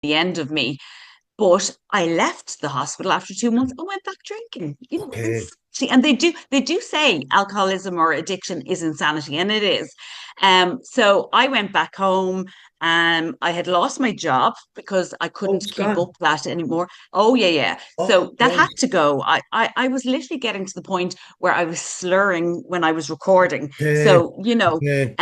the end of me. But I left the hospital after 2 months and went back drinking. Okay. Insanity. And they do say alcoholism or addiction is insanity, and it is. So I went back home. I had lost my job because I Oh, couldn't it's keep up gone. that anymore. Oh yeah, yeah. Oh, So that had right. to go. I was literally getting to the point where I was slurring when I was recording. Okay. So, Okay.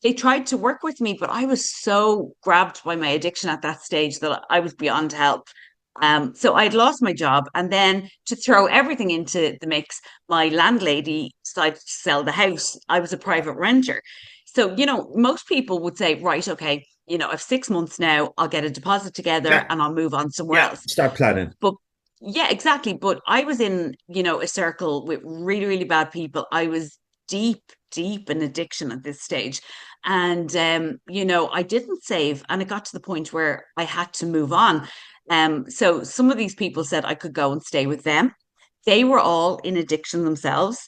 they tried to work with me, but I was so grabbed by my addiction at that stage that I was beyond help. So I'd lost my job, and then to throw everything into the mix, my landlady decided to sell the house. I was a private renter. So, most people would say, right, okay, I've 6 months now, I'll get a deposit together Yeah. and I'll move on somewhere Yeah. else. Start planning. But yeah, exactly. But I was in, a circle with really, really bad people. I was deep, deep in addiction at this stage. And I didn't save, and it got to the point where I had to move on. So some of these people said I could go and stay with them. They were all in addiction themselves.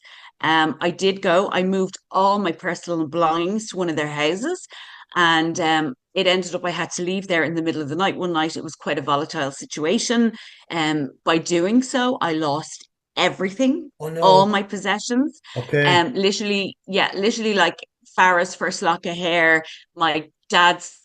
I did go. I moved all my personal belongings to one of their houses, and it ended up I had to leave there in the middle of the night. One night it was quite a volatile situation. By doing so, I lost everything, Oh all no. my possessions. Okay. Literally, yeah, literally like Farah's first lock of hair, my dad's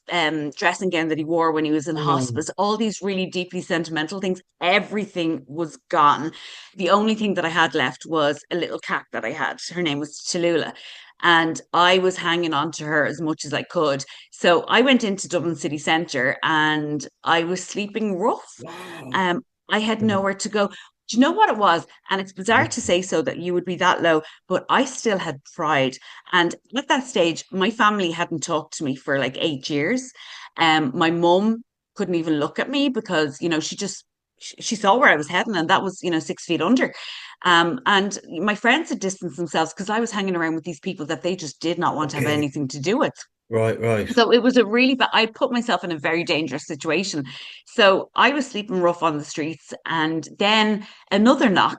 dressing gown that he wore when he was in Oh, hospice, all these really deeply sentimental things, everything was gone. The only thing that I had left was a little cat that I had. Her name was Tallulah. And I was hanging on to her as much as I could. So I went into Dublin city centre and I was sleeping rough. wow. Um, I had nowhere to go. Do you know what it was? And it's bizarre to say so that you would be that low, but I still had pride. And at that stage, my family hadn't talked to me for like 8 years. My mum couldn't even look at me because, she saw where I was heading, and that was, 6 feet under. And my friends had distanced themselves because I was hanging around with these people that they just did not want to have Okay. anything to do with. Right, right. So it was a really bad, I put myself in a very dangerous situation. So I was sleeping rough on the streets, and then another knock